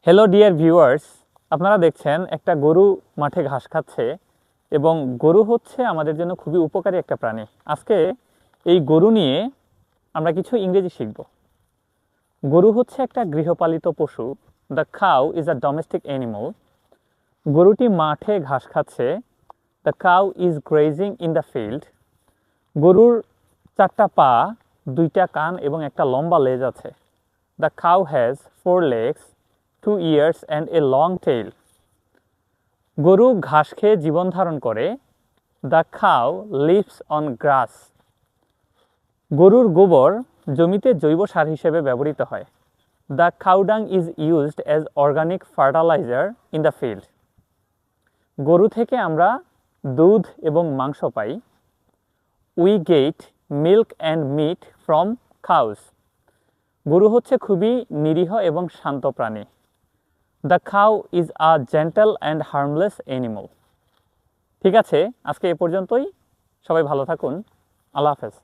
Hello dear viewers, আপনারা দেখছেন একটা গরু মাঠে ঘাস খাচ্ছে এবং গরু হচ্ছে আমাদের জন্য খুবই উপকারী একটা প্রাণী। আজকে এই গরু নিয়ে আমরা কিছু ইংরেজি শিখব। গরু হচ্ছে একটা গৃহপালিত পশু। The cow is a domestic animal. গরুটি মাঠে ঘাস খাচ্ছে। The cow is grazing in the field. গরুর চারটা পা, দুইটা কান এবং একটা লম্বা লেজ আছে। The cow has 4 legs, 2 ears and a long tail. গরু ঘাস খেয়ে জীবন ধারণ করে। The cow lives on grass. গরুর গোবর জমিতে জৈব সার হিসেবে ব্যবহৃত হয়। The cow dung is used as organic fertilizer in the field. গরু থেকে আমরা দুধ এবং মাংস পাই। We get milk and meat from cows. গরু হচ্ছে খুবই নিরীহ এবং শান্ত প্রাণী। The cow is a gentle and harmless animal. ঠিক আছে, আজকে এ পর্যন্তই। সবাই ভালো থাকুন। আল্লাহ হাফেজ।